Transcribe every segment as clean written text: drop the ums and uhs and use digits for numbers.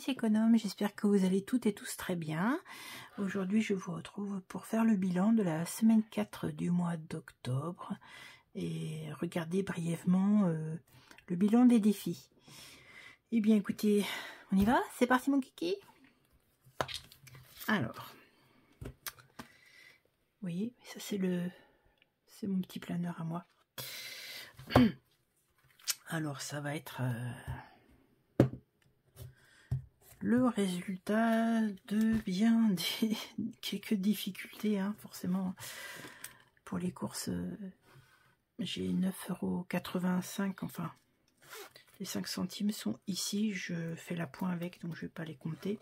les économes, j'espère que vous allez toutes et tous très bien. Aujourd'hui, je vous retrouve pour faire le bilan de la semaine 4 du mois d'octobre et regarder brièvement le bilan des défis. Eh bien, écoutez, on y va? C'est parti, mon kiki? Alors, oui, ça c'est mon petit planeur à moi. Alors, ça va être le résultat de bien quelques difficultés, hein, forcément. Pour les courses, j'ai 9,85 €, enfin, les 5 centimes sont ici. Je fais la pointe avec, donc je ne vais pas les compter.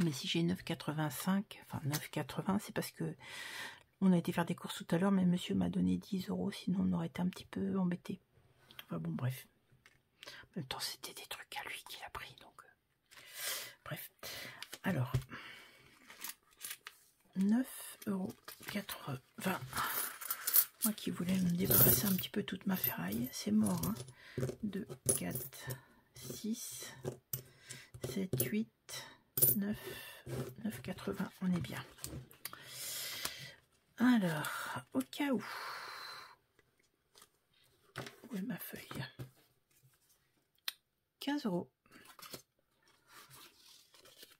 Mais si j'ai 9,85, enfin 9,80, c'est parce que on a été faire des courses tout à l'heure, mais monsieur m'a donné 10 €, sinon on aurait été un petit peu embêté. Enfin bon, bref. En même temps, c'était des trucs à lui qu'il a pris, donc... Bref. Alors, 9,80 €. Moi qui voulais me débarrasser un petit peu toute ma ferraille, c'est mort, hein. 2, 4, 6, 7, 8, 9, 9,80, on est bien. Alors, au cas où... Où est ma feuille? 15 €.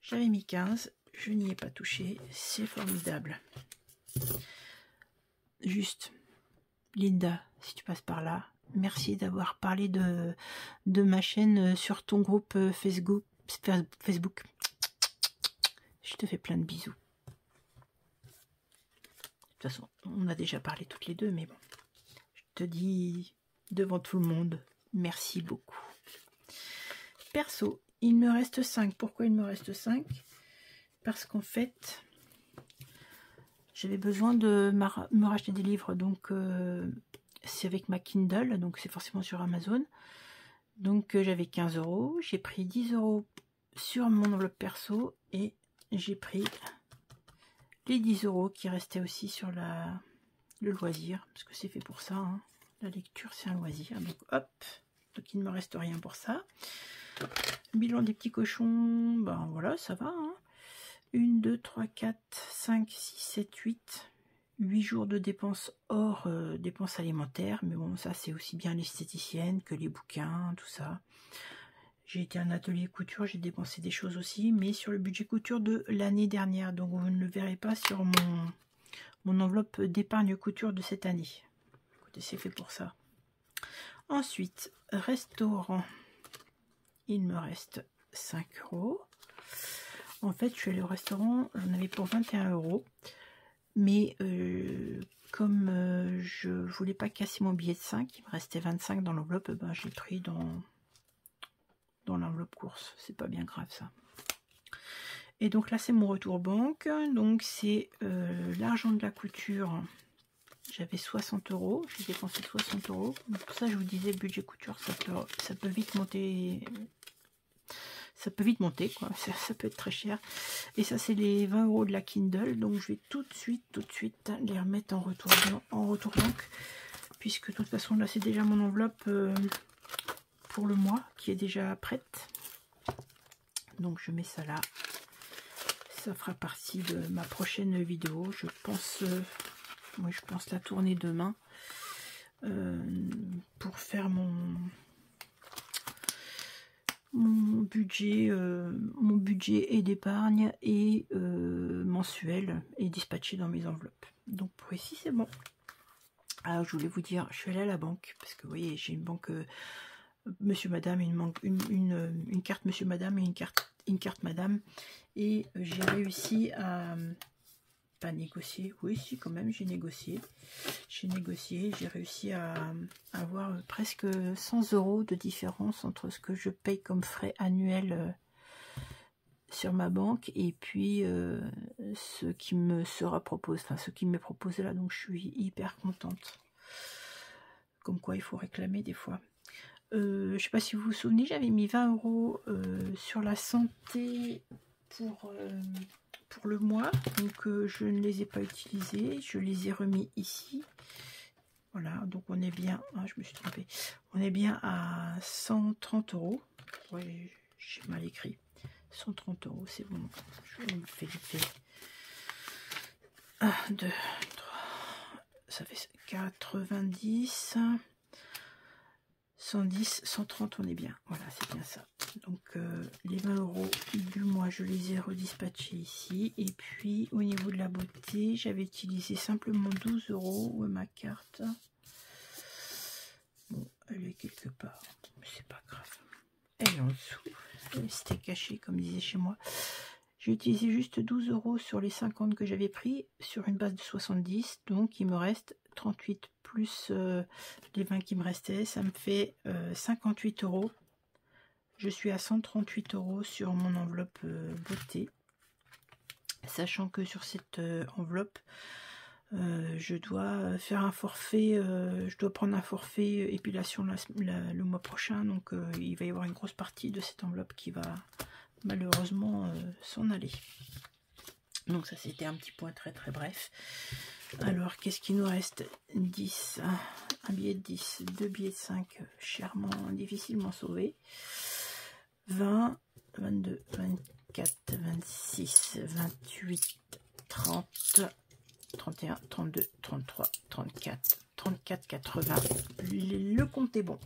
J'avais mis 15, je n'y ai pas touché, c'est formidable. Juste, Linda, si tu passes par là, merci d'avoir parlé de ma chaîne sur ton groupe Facebook. Je te fais plein de bisous. De toute façon, on a déjà parlé toutes les deux, mais bon. Je te dis devant tout le monde, merci beaucoup. Perso, il me reste 5. Pourquoi il me reste 5? Parce qu'en fait, j'avais besoin de me racheter des livres. Donc, c'est avec ma Kindle. Donc, c'est forcément sur Amazon. Donc, j'avais 15 €. J'ai pris 10 € sur mon enveloppe perso. Et j'ai pris les 10 € qui restaient aussi sur le loisir. Parce que c'est fait pour ça, hein. La lecture, c'est un loisir. Donc, hop. Donc, il ne me reste rien pour ça. Bilan des petits cochons, ben voilà, ça va, hein. 1, 2, 3, 4, 5, 6, 7, 8. 8 jours de dépenses hors dépenses alimentaires. Mais bon, ça, c'est aussi bien l'esthéticienne que les bouquins, tout ça. J'ai été à un atelier couture, j'ai dépensé des choses aussi, mais sur le budget couture de l'année dernière. Donc, vous ne le verrez pas sur mon enveloppe d'épargne couture de cette année. Écoutez, c'est fait pour ça. Ensuite, restaurant. Il me reste 5 €. En fait, je suis allée au restaurant, j'en avais pour 21 €. Mais comme je voulais pas casser mon billet de 5, il me restait 25 dans l'enveloppe, ben, j'ai pris dans l'enveloppe course. C'est pas bien grave ça. Et donc là, c'est mon retour banque. Donc c'est l'argent de la couture. J'avais 60 €. J'ai dépensé 60 €. Pour ça, je vous disais, le budget couture, ça peut vite monter. Ça peut vite monter, quoi. Ça peut être très cher. Et ça, c'est les 20 € de la Kindle. Donc, je vais tout de suite les remettre en retour banque. Puisque, de toute façon, là, c'est déjà mon enveloppe pour le mois qui est déjà prête. Donc, je mets ça là. Ça fera partie de ma prochaine vidéo. Je pense la tourner demain pour faire mon budget et d'épargne et mensuel et dispatché dans mes enveloppes. Donc pour ici c'est bon. Alors je voulais vous dire, je suis allée à la banque parce que vous voyez, j'ai une banque monsieur madame, une carte monsieur madame et une carte madame, et j'ai réussi à pas négocier. Oui, si, quand même, j'ai négocié, j'ai réussi à avoir presque 100 € de différence entre ce que je paye comme frais annuels sur ma banque et puis ce qui me sera proposé, enfin ce qui m'est proposé là. Donc je suis hyper contente. Comme quoi il faut réclamer des fois. Je sais pas si vous vous souvenez, j'avais mis 20 € sur la santé pour le mois, donc je ne les ai pas utilisés, je les ai remis ici. Voilà, donc on est bien, je me suis trompée, on est bien à 130 €. Ouais, j'ai mal écrit. 130 €, c'est bon. Je vais me faire vite fait. 1, 2, 3, ça fait 90, 110, 130, on est bien. Voilà, c'est bien ça. Donc les 20 € du mois, je les ai redispatchés ici. Et puis au niveau de la beauté, j'avais utilisé simplement 12 € ma carte. Bon, elle est quelque part, mais c'est pas grave. Elle est en dessous. C'était caché, comme disait chez moi. J'ai utilisé juste 12 € sur les 50 que j'avais pris sur une base de 70. Donc il me reste 38 plus les 20 qui me restaient. Ça me fait 58 €. Je suis à 138 € sur mon enveloppe beauté. Sachant que sur cette enveloppe, je dois faire un forfait, je dois prendre un forfait épilation le mois prochain. Donc il va y avoir une grosse partie de cette enveloppe qui va malheureusement s'en aller. Donc ça, c'était un petit point très très bref. Alors qu'est-ce qu'il nous reste? 10, un billet de 10, 2 billets de 5, chèrement, difficilement sauvés. 20, 22, 24, 26, 28, 30, 31, 32, 33, 34, 34, 80. Le compte est bon.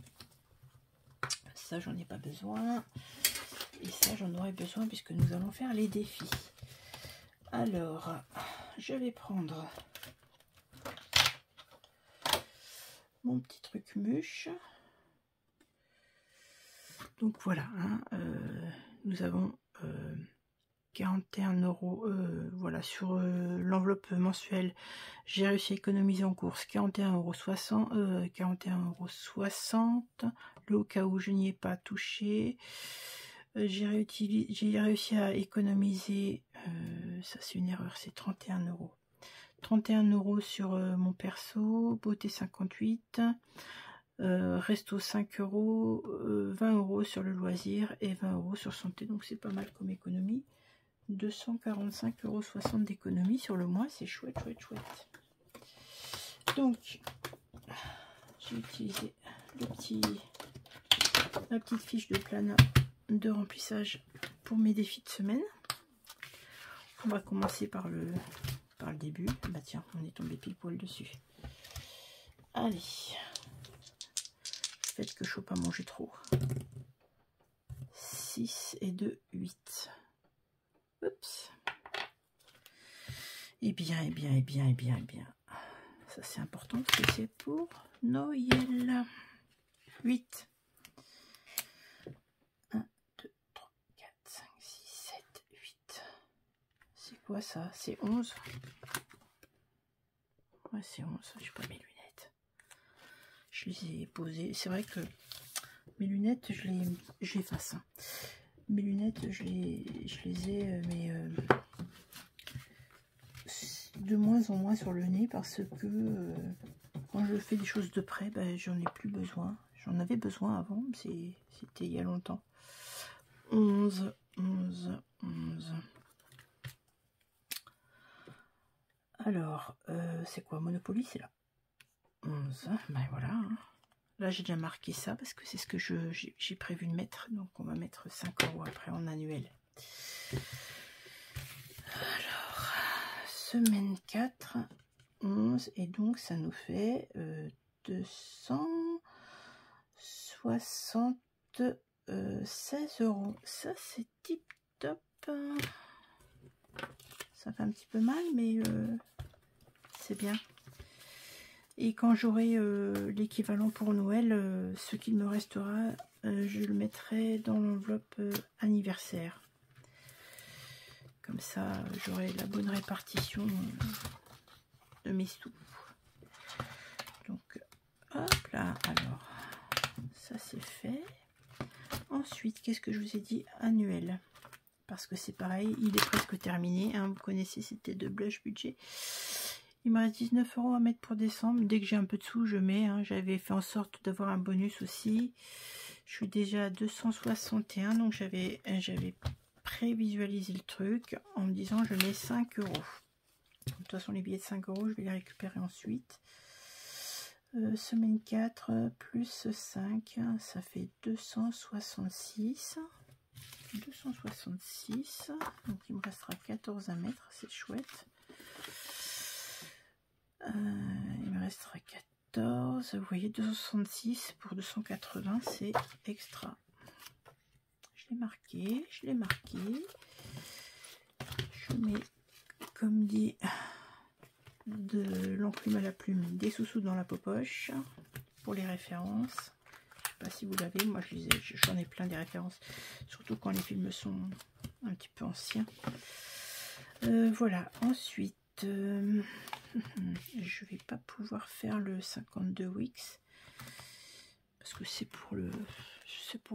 Ça, j'en ai pas besoin. Et ça, j'en aurai besoin puisque nous allons faire les défis. Alors, je vais prendre mon petit truc mûche. Donc voilà, hein, nous avons 41 €. Voilà, sur l'enveloppe mensuelle, j'ai réussi à économiser en course 41,60 €, 41,60 €. Le au cas où je n'y ai pas touché. J'ai réussi à économiser, ça c'est une erreur, c'est 31 €. 31 € sur mon perso, beauté 58, resto 5 €, 20 € sur le loisir et 20 € sur santé, donc c'est pas mal comme économie. 245,60 € d'économie sur le mois, c'est chouette, chouette, chouette. Donc, j'ai utilisé la petite fiche de plan de remplissage pour mes défis de semaine. On va commencer par le début. Bah tiens, on est tombé pile poil dessus. Allez, faites que je ne sois pas manger trop. 6 et 2, 8. Oups. Et bien, et bien, et bien, et bien, et bien. Ça c'est important parce que c'est pour Noël. 8. 1, 2, 3, 4, 5, 6, 7, 8. C'est quoi ça? C'est 11. Ouais, c'est 11. J'ai pas mes lunettes. Je les ai posées. C'est vrai que mes lunettes, j'efface. Hein. Mes lunettes, je les ai, mais de moins en moins sur le nez parce que quand je fais des choses de près, ben, j'en ai plus besoin. J'en avais besoin avant, mais c'était il y a longtemps. 11, 11, 11. Alors, c'est quoi Monopoly? C'est là. 11, ben voilà. Hein. Là, j'ai déjà marqué ça parce que c'est ce que j'ai prévu de mettre. Donc, on va mettre 5 € après en annuel. Alors, semaine 4, 11. Et donc, ça nous fait 276 €. Ça, c'est tip top. Ça fait un petit peu mal, mais c'est bien. Et quand j'aurai l'équivalent pour Noël, ce qu'il me restera, je le mettrai dans l'enveloppe anniversaire. Comme ça, j'aurai la bonne répartition de mes sous. Donc, hop là. Alors, ça c'est fait. Ensuite, qu'est-ce que je vous ai dit? Annuel. Parce que c'est pareil, il est presque terminé. Hein, vous connaissez, c'était de blush budget. Il me reste 19 € à mettre pour décembre. Dès que j'ai un peu de sous, je mets. Hein. J'avais fait en sorte d'avoir un bonus aussi. Je suis déjà à 261. Donc j'avais prévisualisé le truc en me disant je mets 5 €. De toute façon, les billets de 5 €, je vais les récupérer ensuite. Semaine 4 plus 5, ça fait 266. 266. Donc il me restera 14 à mettre, c'est chouette. Il me restera 14. Vous voyez, 266 pour 280, c'est extra. Je l'ai marqué, je l'ai marqué. Je mets, comme dit, de l'enclume à la plume, des sous-sous dans la poche pour les références. Je sais pas si vous l'avez, moi j'en ai plein des références, surtout quand les films sont un petit peu anciens. Voilà, ensuite je vais pas pouvoir faire le 52 Wix parce que c'est pour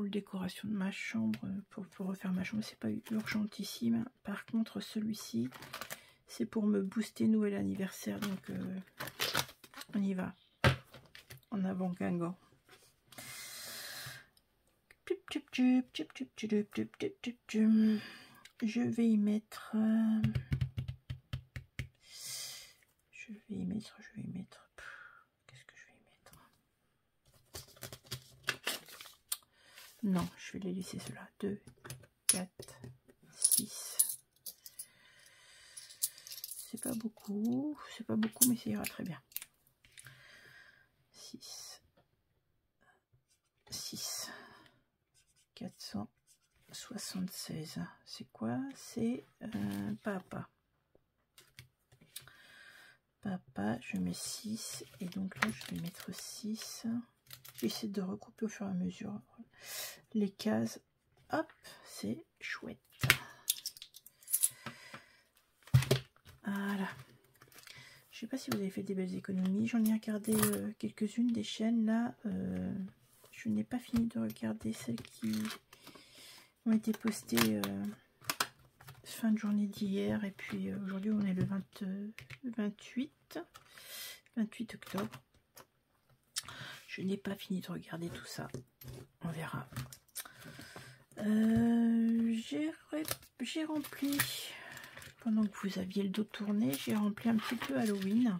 le décoration de ma chambre, pour refaire ma chambre, c'est pas urgentissime. Par contre celui-ci c'est pour me booster nouvel anniversaire, donc on y va en avant Guingamp. Je vais y mettre qu'est-ce que je vais y mettre? Non, je vais les laisser ceux-là. 2, 4, 6. C'est pas beaucoup, mais ça ira très bien. 6, 476. C'est quoi? C'est papa. Je mets 6 et donc là je vais mettre 6. J'essaie de recouper au fur et à mesure les cases. Hop, c'est chouette. Voilà. Je sais pas si vous avez fait des belles économies. J'en ai regardé quelques-unes des chaînes là. Je n'ai pas fini de regarder celles qui ont été postées fin de journée d'hier. Et puis aujourd'hui on est le 28 octobre. Je n'ai pas fini de regarder tout ça. On verra. J'ai rempli, pendant que vous aviez le dos tourné, j'ai rempli un petit peu Halloween.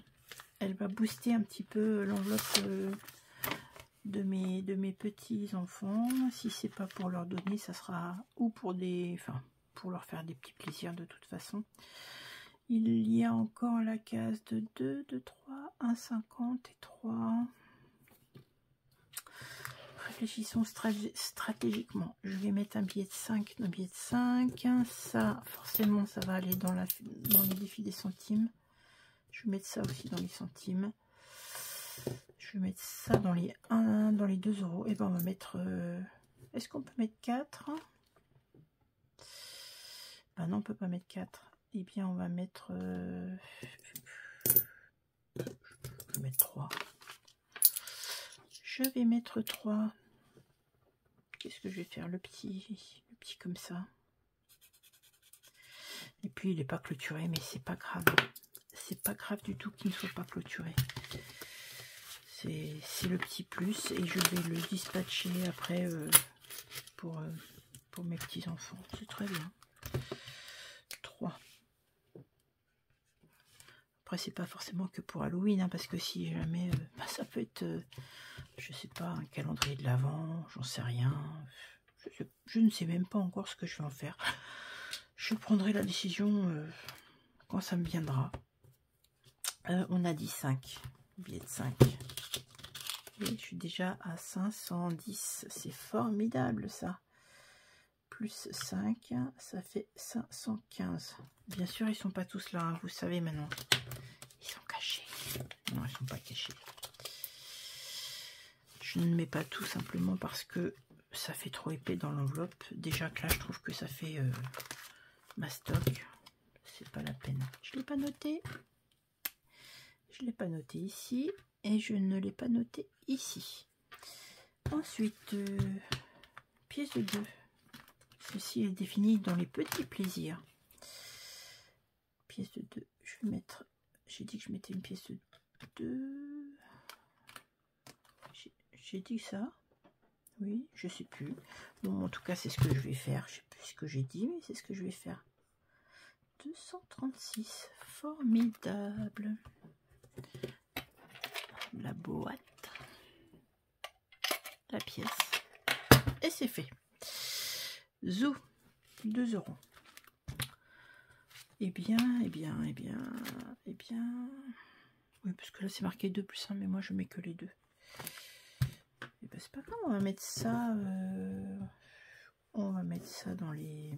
Elle va booster un petit peu l'enveloppe de mes petits enfants. Si c'est pas pour leur donner, ça sera ou pour pour leur faire des petits plaisirs de toute façon. Il y a encore la case de 2, de 3, 1,50 et 3. Réfléchissons stratégiquement. Je vais mettre un billet de 5, un billet de 5. Ça, forcément, ça va aller dans les défis des centimes. Je vais mettre ça aussi dans les centimes. Je vais mettre ça dans les 2 €. Et ben on va mettre... Est-ce qu'on peut mettre 4? Ben non, on peut pas mettre 4. Eh bien, on va mettre... je vais mettre 3. Je vais mettre 3. Qu'est-ce que je vais faire? Le petit comme ça. Et puis, il n'est pas clôturé, mais c'est pas grave. C'est pas grave du tout qu'il ne soit pas clôturé. C'est le petit plus. Et je vais le dispatcher après pour mes petits-enfants. C'est très bien. 3. Après, c'est pas forcément que pour Halloween, hein, parce que si jamais, ça peut être, je sais pas, un calendrier de l'Avent, j'en sais rien. Je ne sais même pas encore ce que je vais en faire. Je prendrai la décision quand ça me viendra. On a dit 5, billet de 5. Et je suis déjà à 510. C'est formidable ça. Plus 5, ça fait 515. Bien sûr, ils sont pas tous là, hein, vous savez maintenant. Ils sont cachés. Non, ils sont pas cachés. Je ne mets pas tout simplement parce que ça fait trop épais dans l'enveloppe. Déjà que là, je trouve que ça fait ma stock. C'est pas la peine. Je l'ai pas noté. Je l'ai pas noté ici. Et je ne l'ai pas noté ici. Ensuite, pièce de 2. Ceci est défini dans les petits plaisirs. Pièce de 2. Je vais mettre... J'ai dit que je mettais une pièce de 2. J'ai dit ça. Oui, je sais plus. Bon, en tout cas, c'est ce que je vais faire. Je sais plus ce que j'ai dit, mais c'est ce que je vais faire. 236. Formidable. La boîte. La pièce. Et c'est fait. Zou. 2 €. Eh bien. Oui, parce que là c'est marqué 2 + 1, mais moi je mets que les 2. Et ben c'est pas grave, on va mettre ça. On va mettre ça dans les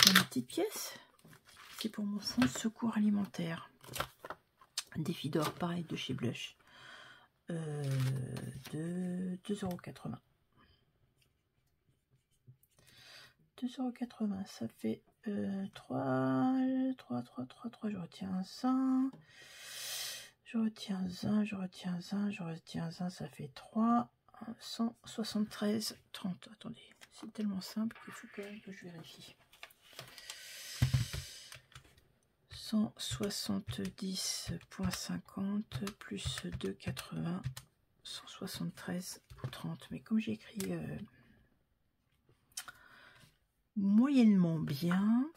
petites pièces. C'est pour mon fonds de secours alimentaire. Défi d'or, pareil, de chez Blush. De 2,80 €. 2,80 €, ça fait 3, je retiens 1. Je retiens 1, ça fait 3, 173,30. Attendez, c'est tellement simple qu'il faut quand même que je vérifie. 170,50 plus 2,80, 173,30. Mais comme j'ai écrit moyennement bien,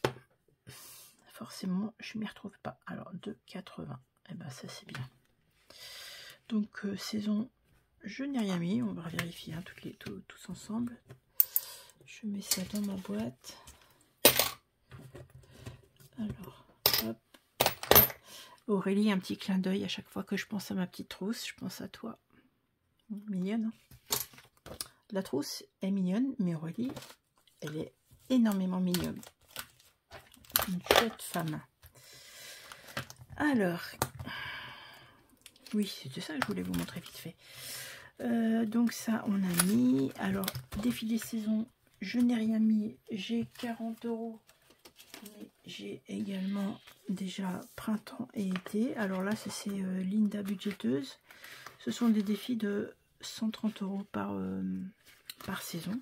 forcément je m'y retrouve pas. Alors 2,80, et ben ça c'est bien. Donc saison, je n'ai rien mis, on va vérifier hein, tous ensemble. Je mets ça dans ma boîte. Alors hop. Aurélie, un petit clin d'œil à chaque fois que je pense à ma petite trousse, je pense à toi. Mignonne, hein. La trousse est mignonne, mais Aurélie, elle est énormément mignonne. Une chouette femme. Alors, oui, c'était ça que je voulais vous montrer vite fait. Donc ça, on a mis. Alors, défilé saison, je n'ai rien mis. J'ai 40 €. Mais j'ai également déjà printemps et été. Alors là, c'est Linda budgéteuse. Ce sont des défis de 130 € par saison.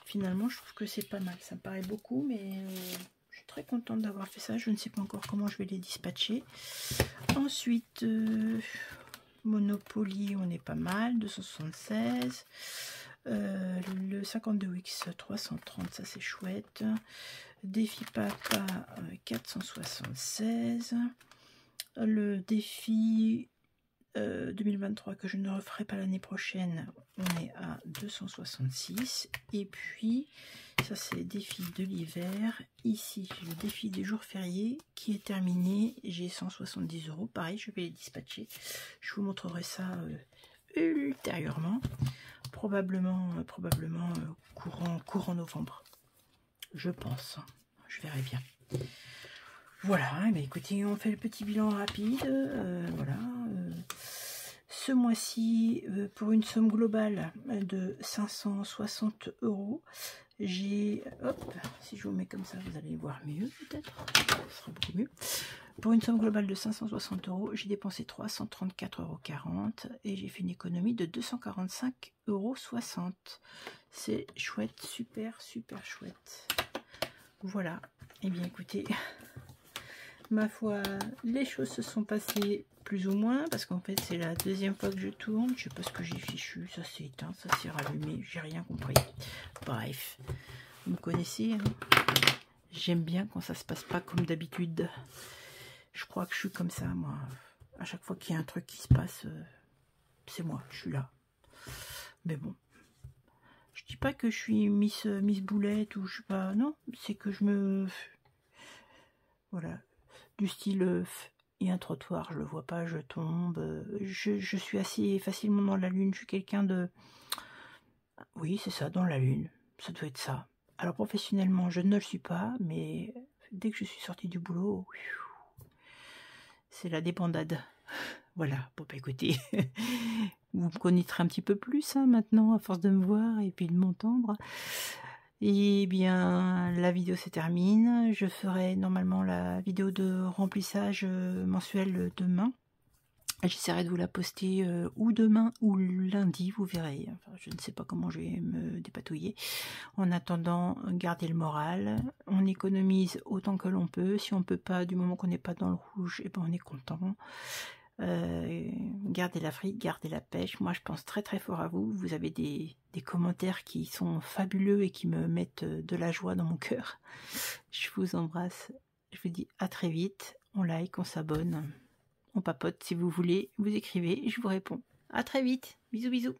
Finalement, je trouve que c'est pas mal. Ça me paraît beaucoup, mais je suis très contente d'avoir fait ça. Je ne sais pas encore comment je vais les dispatcher. Ensuite, Monopoly, on est pas mal. 276. Le 52X 330, ça c'est chouette. Défi papa 476. Le défi 2023 que je ne referai pas l'année prochaine, on est à 266. Et puis ça c'est le défi de l'hiver. Ici le défi des jours fériés qui est terminé. J'ai 170 €. Pareil, je vais les dispatcher. Je vous montrerai ça ultérieurement. Probablement courant novembre, je pense. Je verrai bien. Voilà, mais écoutez, on fait le petit bilan rapide. Voilà. Ce mois-ci, pour une somme globale de 560 €, j'ai... Hop, si je vous mets comme ça, vous allez voir mieux peut-être. Ce sera beaucoup mieux. Pour une somme globale de 560 €, j'ai dépensé 334,40 € et j'ai fait une économie de 245,60 €. C'est chouette, super chouette. Voilà. Eh bien écoutez, ma foi, les choses se sont passées plus ou moins, parce qu'en fait c'est la deuxième fois que je tourne. Je sais pas ce que j'ai fichu, ça s'est éteint, ça s'est rallumé, j'ai rien compris. Bref, vous me connaissez, hein, j'aime bien quand ça se passe pas comme d'habitude. Je crois que je suis comme ça, moi. À chaque fois qu'il y a un truc qui se passe, c'est moi, je suis là. Mais bon, je dis pas que je suis Miss Boulette ou je sais pas, non, c'est que je me... Voilà, du style, il y a un trottoir, je le vois pas, je tombe. Je suis assez facilement dans la lune, je suis quelqu'un de... Oui, c'est ça, dans la lune, ça doit être ça. Alors professionnellement, je ne le suis pas, mais dès que je suis sortie du boulot... C'est la débandade. Voilà, bon bah écoutez, vous me connaîtrez un petit peu plus hein, maintenant, à force de me voir et puis de m'entendre. Et bien, la vidéo se termine. Je ferai normalement la vidéo de remplissage mensuel demain. J'essaierai de vous la poster ou demain ou lundi, vous verrez. Enfin, je ne sais pas comment je vais me dépatouiller. En attendant, gardez le moral. On économise autant que l'on peut. Si on ne peut pas, du moment qu'on n'est pas dans le rouge, et ben on est content. Gardez la frite, gardez la pêche. Moi, je pense très fort à vous. Vous avez des commentaires qui sont fabuleux et qui me mettent de la joie dans mon cœur. Je vous embrasse. Je vous dis à très vite. On like, on s'abonne. On papote, si vous voulez, vous écrivez, je vous réponds. À très vite, bisous bisous.